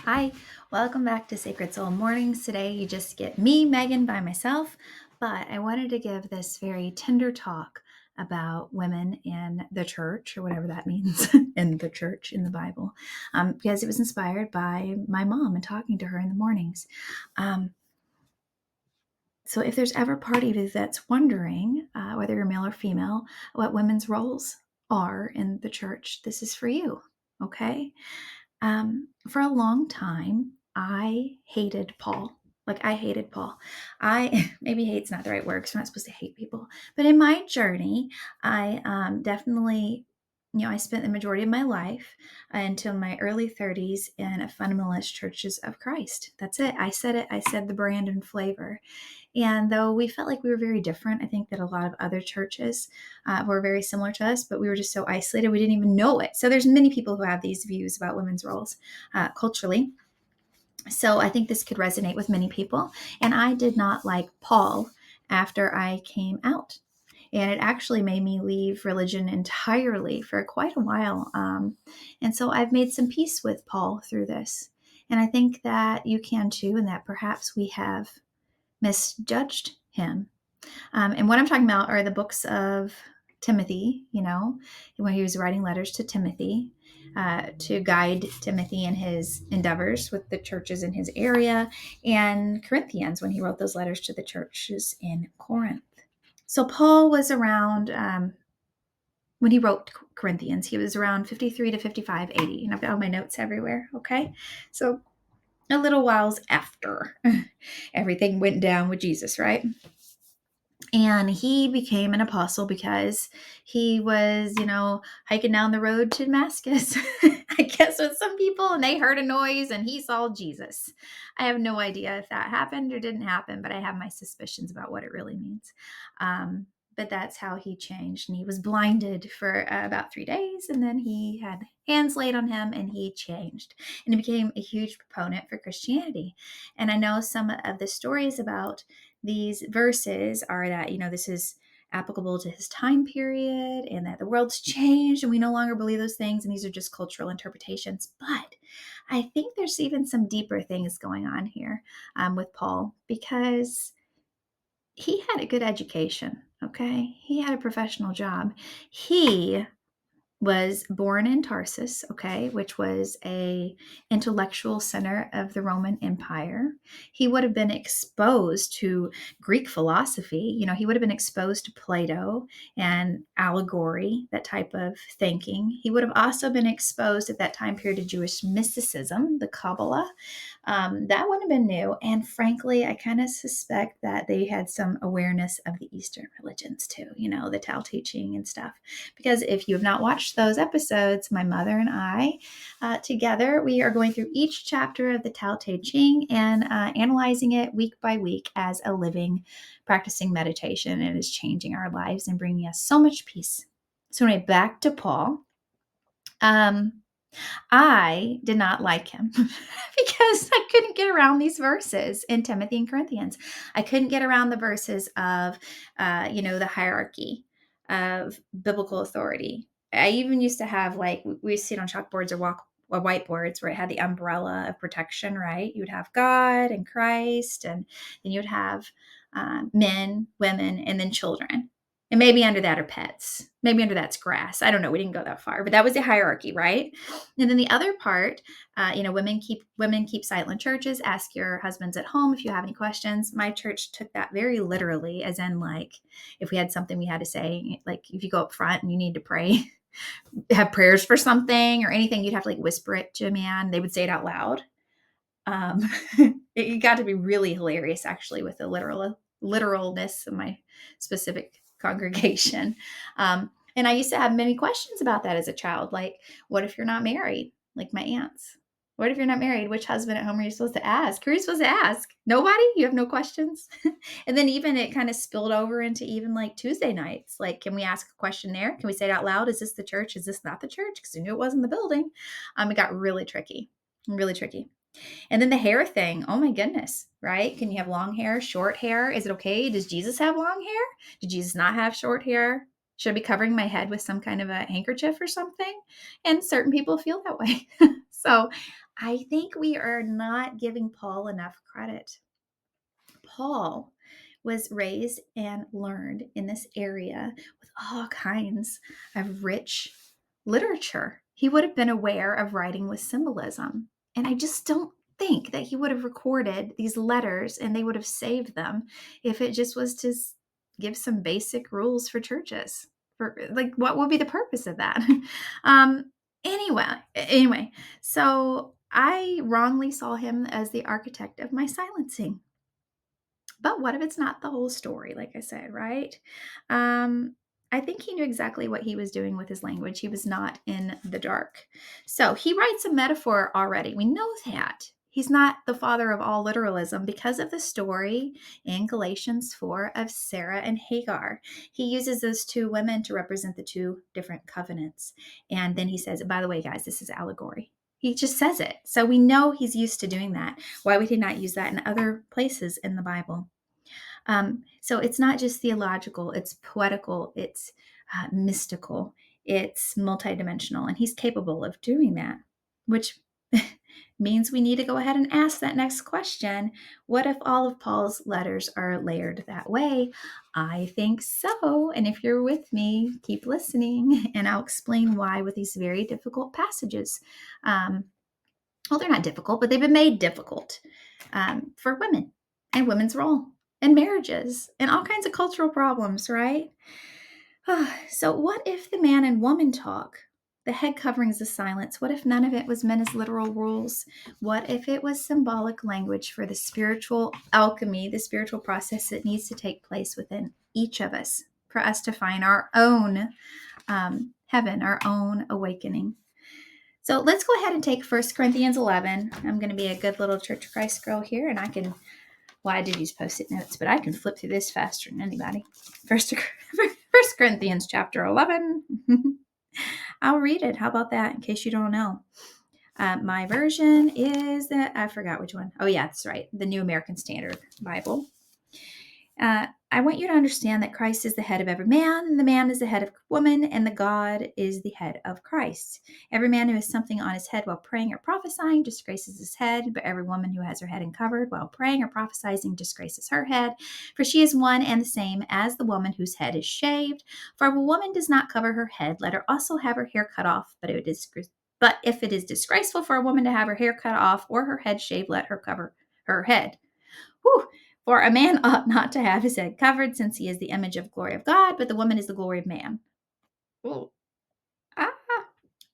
Hi, welcome back to Sacred Soul Mornings. Today you just get me, Megan, by myself, but I wanted to give this very tender talk about women in the church, or whatever that means, in the church, in the Bible, because it was inspired by my mom and talking to her in the mornings. So if there's ever part of you that's wondering, whether you're male or female, what women's roles are in the church, this is for you, okay? For a long time, I hated Paul. I hated Paul. Maybe hate's not the right word because we're not supposed to hate people. But in my journey, I definitely, I spent the majority of my life until my early 30s in a fundamentalist Churches of Christ. That's it. I said it. I said the brand and flavor. And though we felt like we were very different, I think that a lot of other churches were very similar to us, but we were just so isolated, we didn't even know it. So there's many people who have these views about women's roles culturally. So I think this could resonate with many people. And I did not like Paul after I came out. And it actually made me leave religion entirely for quite a while. And so I've made some peace with Paul through this. And I think that you can too, and that perhaps we have misjudged him. And what I'm talking about are the books of Timothy, when he was writing letters to Timothy to guide Timothy in his endeavors with the churches in his area, and Corinthians when he wrote those letters to the churches in Corinth. So Paul was around, when he wrote Corinthians, he was around 53 to 55 AD. And I've got all my notes everywhere, okay? So a little whiles after everything went down with Jesus, right? And he became an apostle because he was, hiking down the road to Damascus, I guess, with some people, and they heard a noise and he saw Jesus. I have no idea if that happened or didn't happen, but I have my suspicions about what it really means. But that's how he changed. And he was blinded for about 3 days, and then he had hands laid on him and he changed. And he became a huge proponent for Christianity. And I know some of the stories about these verses are that, this is applicable to his time period and that the world's changed and we no longer believe those things. And these are just cultural interpretations. But I think there's even some deeper things going on here with Paul, because he had a good education. Okay. He had a professional job. He was born in Tarsus, okay, which was a intellectual center of the Roman Empire. He would have been exposed to Greek philosophy. He would have been exposed to Plato and allegory, that type of thinking. He would have also been exposed at that time period to Jewish mysticism, the Kabbalah. That would have been new. And frankly, I kind of suspect that they had some awareness of the Eastern religions too, the Tao Te Ching and stuff. Because if you have not watched those episodes, my mother and I together, we are going through each chapter of the Tao Te Ching and analyzing it week by week as a living, practicing meditation. It is changing our lives and bringing us so much peace. So anyway, back to Paul. I did not like him because I couldn't get around these verses in Timothy and Corinthians. I couldn't get around the verses of, the hierarchy of biblical authority. I even used to have, we used to see it on chalkboards or whiteboards where it had the umbrella of protection, right? You would have God and Christ, and then you would have men, women, and then children. And maybe under that are pets. Maybe under that's grass. I don't know. We didn't go that far, but that was the hierarchy, right? And then the other part, women keep silent in churches. Ask your husbands at home if you have any questions. My church took that very literally, as in, if we had something we had to say, if you go up front and you need to pray, have prayers for something or anything, you'd have to whisper it to a man. They would say it out loud. It got to be really hilarious, actually, with the literalness of my specific congregation. And I used to have many questions about that as a child. What if you're not married? Like my aunts. What if you're not married? Which husband at home are you supposed to ask? Who are you supposed to ask? Nobody? You have no questions? And then even it kind of spilled over into even Tuesday nights. Can we ask a question there? Can we say it out loud? Is this the church? Is this not the church? Because we knew it wasn't the building. It got really tricky. Really tricky. And then the hair thing. Oh my goodness, right? Can you have long hair, short hair? Is it okay? Does Jesus have long hair? Did Jesus not have short hair? Should I be covering my head with some kind of a handkerchief or something? And certain people feel that way. So I think we are not giving Paul enough credit. Paul was raised and learned in this area with all kinds of rich literature. He would have been aware of writing with symbolism. And I just don't think that he would have recorded these letters and they would have saved them if it just was to give some basic rules for churches. For like, what would be the purpose of that? um, anyway, so I wrongly saw him as the architect of my silencing. But what if it's not the whole story, like I said, right? I think he knew exactly what he was doing with his language. He was not in the dark. So he writes a metaphor already. We know that. He's not the father of all literalism because of the story in Galatians 4 of Sarah and Hagar. He uses those two women to represent the two different covenants. And then he says, by the way, guys, this is allegory. He just says it. So we know he's used to doing that. Why would he not use that in other places in the Bible? So it's not just theological, it's poetical, it's mystical, it's multidimensional, and he's capable of doing that, which means we need to go ahead and ask that next question. What if all of Paul's letters are layered that way? I think so. And if you're with me, keep listening, and I'll explain why with these very difficult passages. Well, they're not difficult, but they've been made difficult for women and women's role and marriages and all kinds of cultural problems, right? So, what if the man and woman talk? The head coverings of silence. What if none of it was meant as literal rules? What if it was symbolic language for the spiritual alchemy, the spiritual process that needs to take place within each of us for us to find our own heaven, our own awakening? So let's go ahead and take 1 Corinthians 11. I'm going to be a good little Church of Christ girl here, and I can, well, I did use Post-it notes, but I can flip through this faster than anybody. First Corinthians chapter 11. I'll read it. How about that, in case you don't know? My version is that, I forgot which one. Oh, yeah, that's right. The New American Standard Bible. I want you to understand that Christ is the head of every man, and the man is the head of woman, and the God is the head of Christ. Every man who has something on his head while praying or prophesying disgraces his head, but every woman who has her head uncovered while praying or prophesying disgraces her head, for she is one and the same as the woman whose head is shaved. For if a woman does not cover her head, let her also have her hair cut off, but if it is disgraceful for a woman to have her hair cut off or her head shaved, let her cover her head. Whew. For a man ought not to have his head covered, since he is the image of glory of God, but the woman is the glory of man. Ooh. Ah.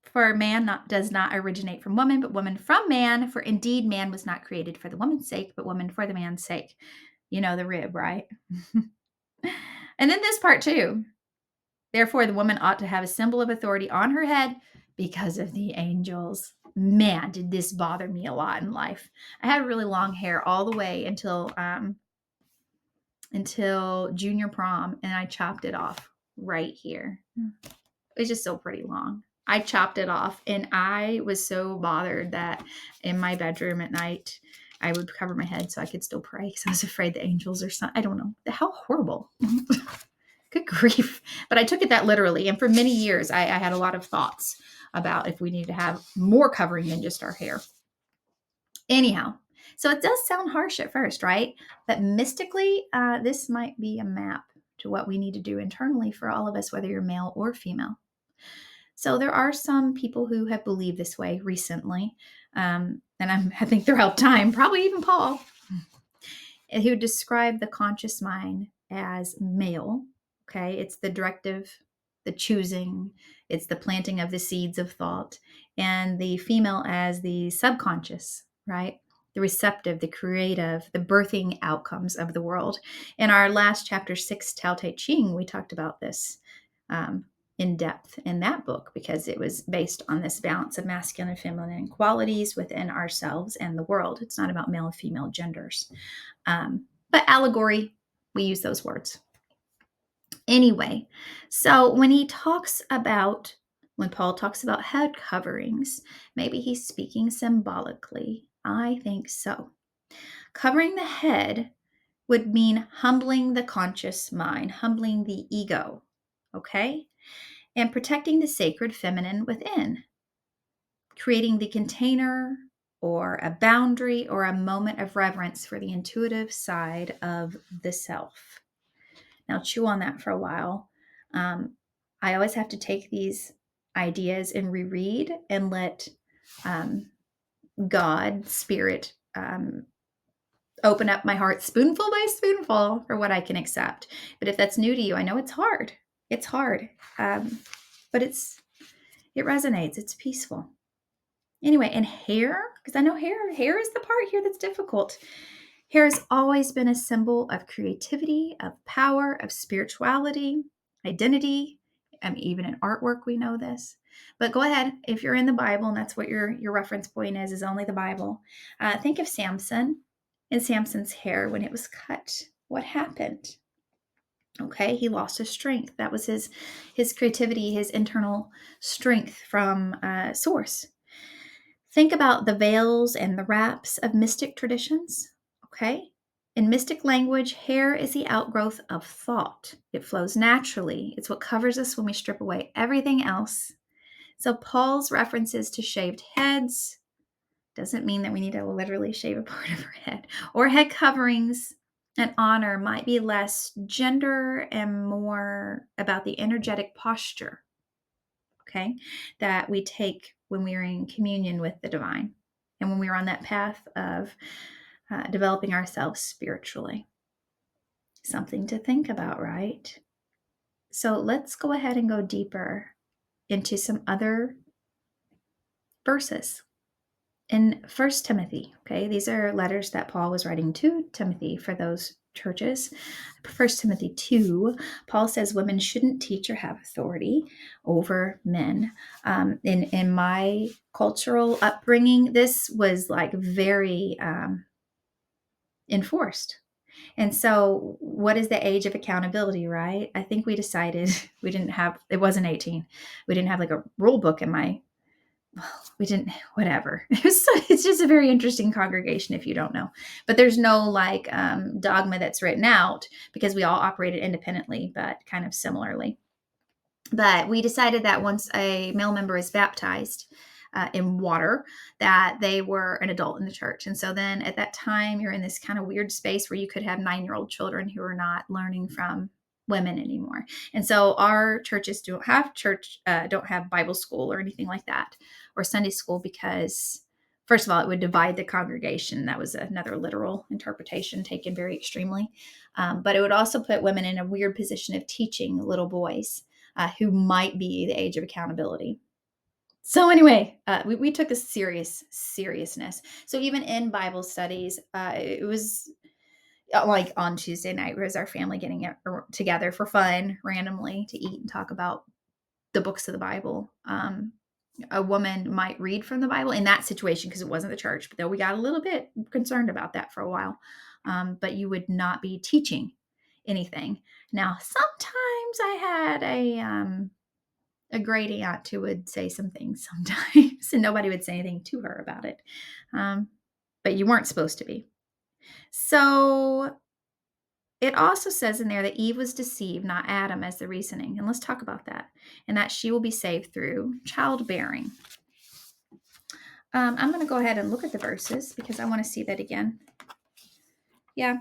For man does not originate from woman, but woman from man. For indeed, man was not created for the woman's sake, but woman for the man's sake. You know the rib, right? And then this part too. Therefore, the woman ought to have a symbol of authority on her head because of the angels. Man, did this bother me a lot in life. I had really long hair all the way until junior prom, and I chopped it off right here. It's just so pretty long. I chopped it off, and I was so bothered that in my bedroom at night, I would cover my head so I could still pray because I was afraid the angels or something. I don't know. How horrible. Good grief. But I took it that literally. And for many years, I had a lot of thoughts about if we need to have more covering than just our hair. Anyhow, so it does sound harsh at first, right? But mystically, this might be a map to what we need to do internally for all of us, whether you're male or female. So there are some people who have believed this way recently, and I think throughout time, probably even Paul, who described the conscious mind as male. Okay, it's the directive, the choosing, it's the planting of the seeds of thought, and the female as the subconscious, right? The receptive, the creative, the birthing outcomes of the world. In our last chapter 6, Tao Te Ching, we talked about this in depth in that book because it was based on this balance of masculine and feminine qualities within ourselves and the world. It's not about male and female genders. But allegory, we use those words. Anyway, so when Paul talks about head coverings, maybe he's speaking symbolically. I think so. Covering the head would mean humbling the conscious mind, humbling the ego, okay? And protecting the sacred feminine within, creating the container or a boundary or a moment of reverence for the intuitive side of the self. Now, chew on that for a while. I always have to take these ideas and reread and let God, Spirit, open up my heart spoonful by spoonful for what I can accept. But if that's new to you, I know it's hard. It's hard, but it resonates. It's peaceful. Anyway, and hair, because I know hair is the part here that's difficult. Hair has always been a symbol of creativity, of power, of spirituality, identity. Even in artwork, we know this. But go ahead, if you're in the Bible, and that's what your reference point is only the Bible. Think of Samson and Samson's hair when it was cut. What happened? Okay, he lost his strength. That was his creativity, his internal strength from source. Think about the veils and the wraps of mystic traditions. Okay, in mystic language, hair is the outgrowth of thought. It flows naturally. It's what covers us when we strip away everything else. So Paul's references to shaved heads doesn't mean that we need to literally shave a part of our head, or head coverings and honor might be less gender and more about the energetic posture, okay, that we take when we are in communion with the divine and when we are on that path of developing ourselves spiritually. Something to think about, right? So let's go ahead and go deeper into some other verses. In 1 Timothy, okay, these are letters that Paul was writing to Timothy for those churches. 1 Timothy 2, Paul says women shouldn't teach or have authority over men. In my cultural upbringing, this was like very enforced. And so what is the age of accountability, right? I think we decided it wasn't 18. We didn't have like a rule book we didn't, whatever. It's just a very interesting congregation if you don't know. But there's no like dogma that's written out because we all operated independently, but kind of similarly. But we decided that once a male member is baptized in water, that they were an adult in the church. And so then at that time, you're in this kind of weird space where you could have 9-year-old children who are not learning from women anymore. And so our churches don't have Bible school or anything like that, or Sunday school, because first of all, it would divide the congregation. That was another literal interpretation taken very extremely. But it would also put women in a weird position of teaching little boys who might be the age of accountability. So anyway, we took this seriousness. So even in Bible studies, it was like on Tuesday night was our family getting together for fun randomly to eat and talk about the books of the Bible. A woman might read from the Bible in that situation because it wasn't the church, but though we got a little bit concerned about that for a while. But you would not be teaching anything. Now, sometimes I had a great aunt who would say some things sometimes, and nobody would say anything to her about it. But you weren't supposed to be. So it also says in there that Eve was deceived, not Adam, as the reasoning. And let's talk about that. And that she will be saved through childbearing. I'm going to go ahead and look at the verses because I want to see that again. Yeah,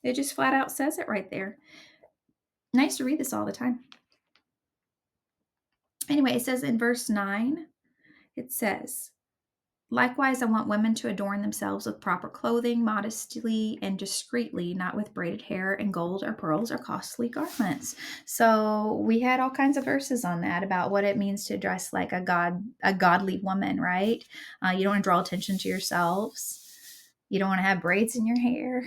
it just flat out says it right there. Nice to read this all the time. Anyway, it says in verse 9, it says, likewise, I want women to adorn themselves with proper clothing, modestly and discreetly, not with braided hair and gold or pearls or costly garments. So we had all kinds of verses on that about what it means to dress like a godly woman, right? You don't want to draw attention to yourselves. You don't want to have braids in your hair.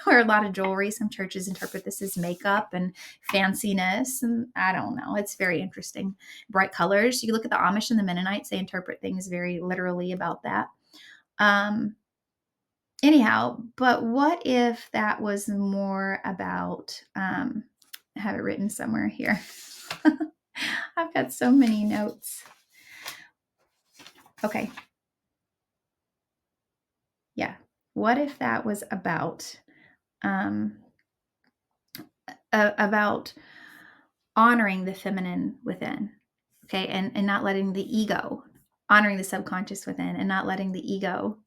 Wear a lot of jewelry. Some churches interpret this as makeup and fanciness, and I don't know. It's very interesting. Bright colors. You look at the Amish and the Mennonites, they interpret things very literally about that. Anyhow, but what if that was more about, I have it written somewhere here. I've got so many notes. Okay. Yeah. What if that was about honoring the feminine within, okay, and not letting the ego, honoring the subconscious within and not letting the ego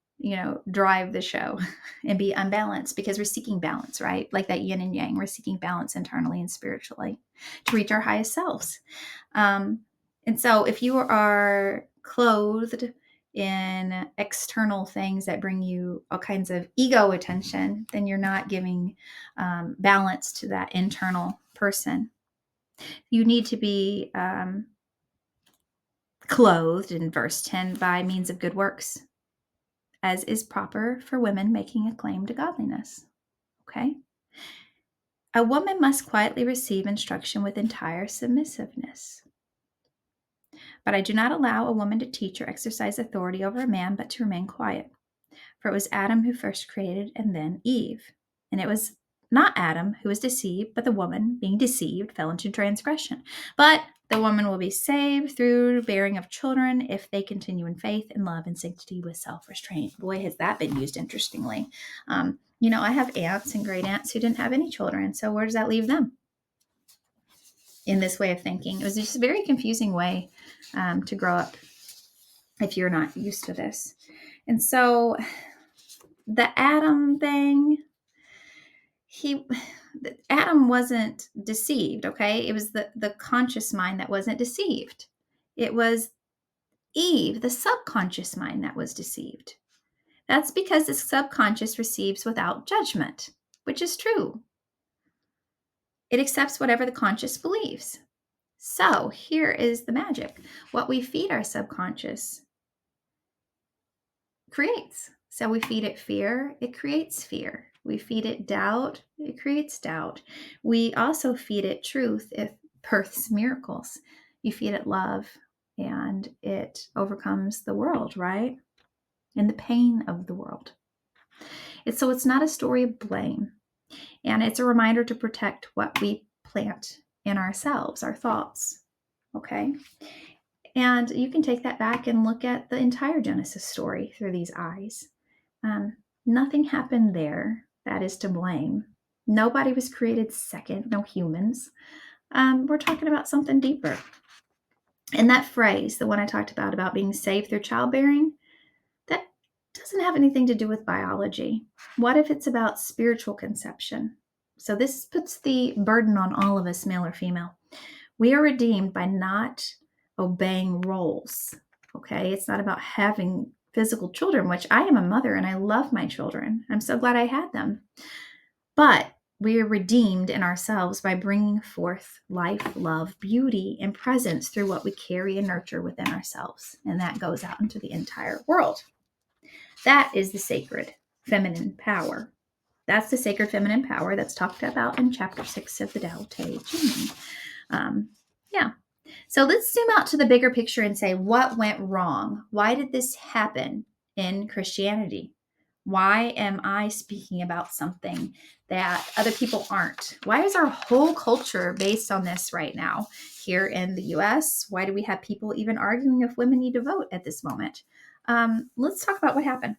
drive the show and be unbalanced, because we're seeking balance, right? Like that yin and yang, we're seeking balance internally and spiritually to reach our highest selves. And so if you are clothed in external things that bring you all kinds of ego attention, then you're not giving balance to that internal person. You need to be clothed, in verse 10, by means of good works, as is proper for women making a claim to godliness. Okay? A woman must quietly receive instruction with entire submissiveness. But I do not allow a woman to teach or exercise authority over a man, but to remain quiet. For it was Adam who first created, and then Eve. And it was not Adam who was deceived, but the woman, being deceived, fell into transgression. But the woman will be saved through bearing of children if they continue in faith and love and sanctity with self-restraint. Boy, has that been used interestingly. I have aunts and great aunts who didn't have any children. So where does that leave them in this way of thinking? It was just a very confusing way to grow up if you're not used to this. And so the Adam thing, Adam wasn't deceived, okay? It was the conscious mind that wasn't deceived. It was Eve, the subconscious mind, that was deceived. That's because the subconscious receives without judgment, which is true. It accepts whatever the conscious believes. So here is the magic. What we feed our subconscious creates. So we feed it fear, it creates fear. We feed it doubt, it creates doubt. We also feed it truth, it births miracles. You feed it love, and it overcomes the world, right? And the pain of the world. So it's not a story of blame. And it's a reminder to protect what we plant in ourselves, our thoughts. Okay? And you can take that back and look at the entire Genesis story through these eyes. Nothing happened there that is to blame. Nobody was created second, no humans. We're talking about something deeper. And that phrase, the one I talked about being saved through childbearing, that doesn't have anything to do with biology. What if it's about spiritual conception? So this puts the burden on all of us, male or female. We are redeemed by not obeying roles. Okay? It's not about having physical children, which I am a mother and I love my children. I'm so glad I had them. But we are redeemed in ourselves by bringing forth life, love, beauty, and presence through what we carry and nurture within ourselves. And that goes out into the entire world. That is the sacred feminine power. That's the sacred feminine power that's talked about in chapter 6 of the Tao Te Ching. So let's zoom out to the bigger picture and say, what went wrong? Why did this happen in Christianity? Why am I speaking about something that other people aren't? Why is our whole culture based on this right now here in the US? Why do we have people even arguing if women need to vote at this moment? Let's talk about what happened.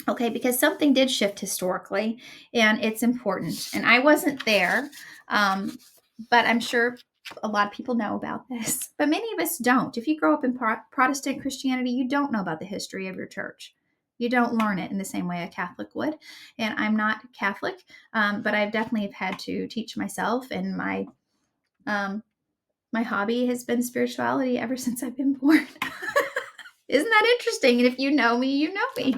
Okay, because something did shift historically, and it's important. And I wasn't there, but I'm sure a lot of people know about this, but many of us don't. If you grow up in Protestant Christianity, you don't know about the history of your church. You don't learn it in the same way a Catholic would. And I'm not Catholic, but I've definitely had to teach myself, and my hobby has been spirituality ever since I've been born. Isn't that interesting? And if you know me, you know me.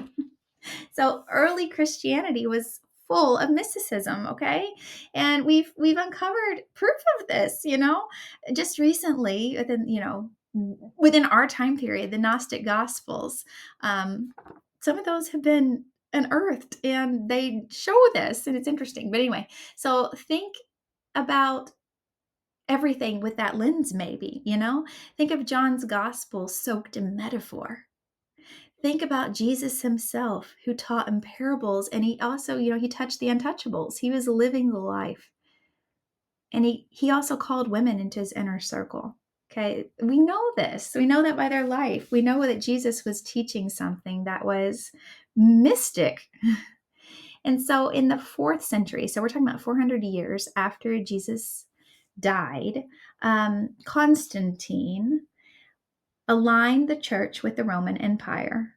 So early Christianity was full of mysticism, okay? And we've uncovered proof of this, just recently within our time period, the Gnostic Gospels. Some of those have been unearthed and they show this, and it's interesting. But anyway, so think about everything with that lens, maybe, think of John's gospel soaked in metaphor. Think about Jesus himself, who taught in parables, and he also, he touched the untouchables. He was living the life. And he also called women into his inner circle. Okay, we know this. We know that by their life. We know that Jesus was teaching something that was mystic. And so in the 4th century, so we're talking about 400 years after Jesus died, Constantine aligned the church with the Roman Empire.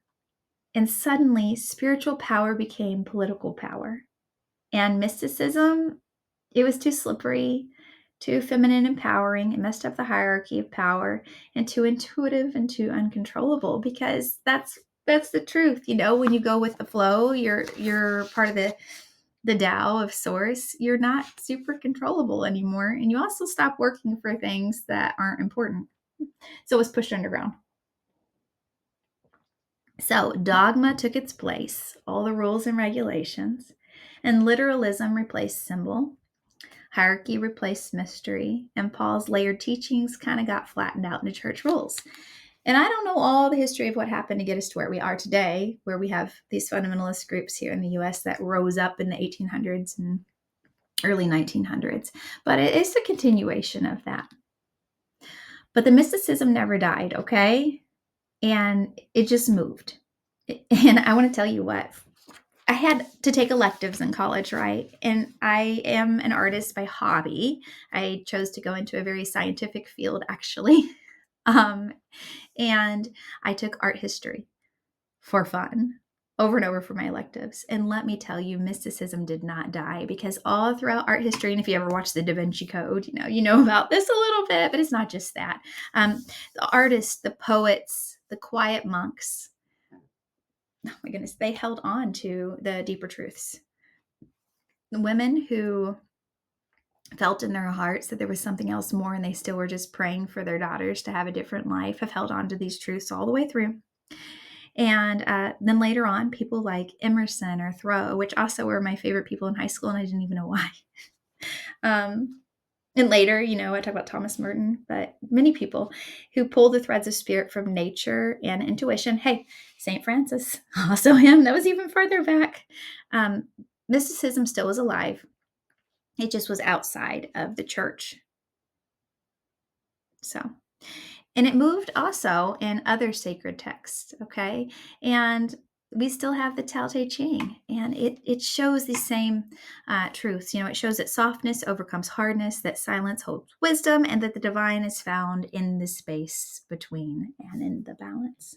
And suddenly, spiritual power became political power. And mysticism, it was too slippery, too feminine empowering. It messed up the hierarchy of power, and too intuitive and too uncontrollable, because that's the truth. When you go with the flow, you're part of the Tao of source. You're not super controllable anymore. And you also stop working for things that aren't important. So it was pushed underground. So dogma took its place, all the rules and regulations, and literalism replaced symbol. Hierarchy replaced mystery, and Paul's layered teachings kind of got flattened out into church rules. And I don't know all the history of what happened to get us to where we are today, where we have these fundamentalist groups here in the US that rose up in the 1800s and early 1900s, but it is a continuation of that. But the mysticism never died, okay? And it just moved. And I want to tell you what, I had to take electives in college, right? And I am an artist by hobby. I chose to go into a very scientific field, actually. Um, and I took art history for fun over and over for my electives. And let me tell you, mysticism did not die, because all throughout art history, and if you ever watch the Da Vinci Code, you know about this a little bit, but it's not just that. The artists, the poets, the quiet monks, oh my goodness, they held on to the deeper truths. The women who felt in their hearts that there was something else more, and they still were just praying for their daughters to have a different life, have held on to these truths all the way through. And then later on, people like Emerson or Thoreau, which also were my favorite people in high school, and I didn't even know why. And later, I talk about Thomas Merton, but many people who pull the threads of spirit from nature and intuition. Hey, St. Francis, also him, that was even further back. Mysticism still was alive. It just was outside of the church. So, and it moved also in other sacred texts, okay? And we still have the Tao Te Ching, and it shows the same truths. It shows that softness overcomes hardness, that silence holds wisdom, and that the divine is found in the space between and in the balance.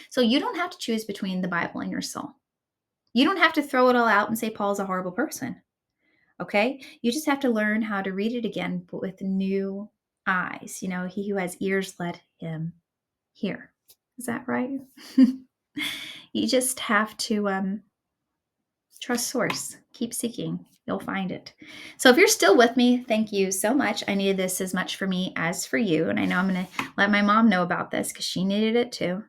So you don't have to choose between the Bible and your soul. You don't have to throw it all out and say Paul's a horrible person. Okay? You just have to learn how to read it again, but with new eyes. He who has ears, let him hear. Is that right? You just have to trust source. Keep seeking. You'll find it. So if you're still with me, thank you so much. I needed this as much for me as for you. And I know I'm going to let my mom know about this, because she needed it too.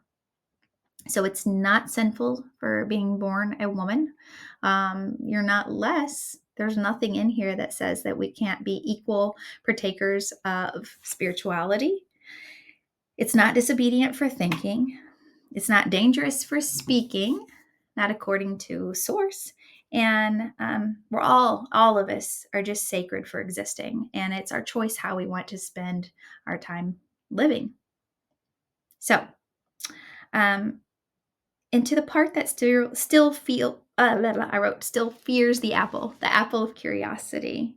So it's not sinful for being born a woman. You're not less. There's nothing in here that says that we can't be equal partakers of spirituality. It's not disobedient for thinking. It's not dangerous for speaking, not according to source. And we're all of us are just sacred for existing. And it's our choice how we want to spend our time living. So, and to the part that still fears the apple of curiosity.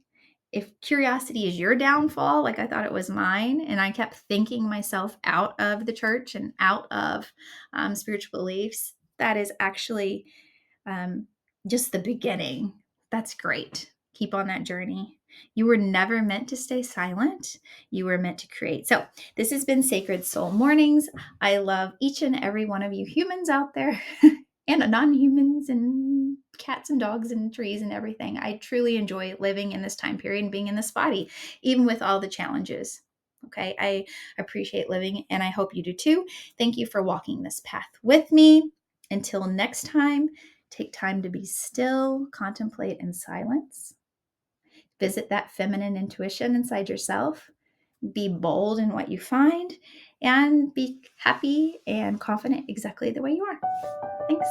If curiosity is your downfall, like I thought it was mine, and I kept thinking myself out of the church and out of spiritual beliefs, that is actually just the beginning. That's great. Keep on that journey. You were never meant to stay silent. You were meant to create. So this has been Sacred Soul Mornings. I love each and every one of you humans out there and non-humans and cats and dogs and trees and everything. I truly enjoy living in this time period and being in this body, even with all the challenges. Okay, I appreciate living, and I hope you do too. Thank you for walking this path with me. Until next time, take time to be still, contemplate in silence. Visit that feminine intuition inside yourself. Be bold in what you find, and be happy and confident exactly the way you are. Thanks.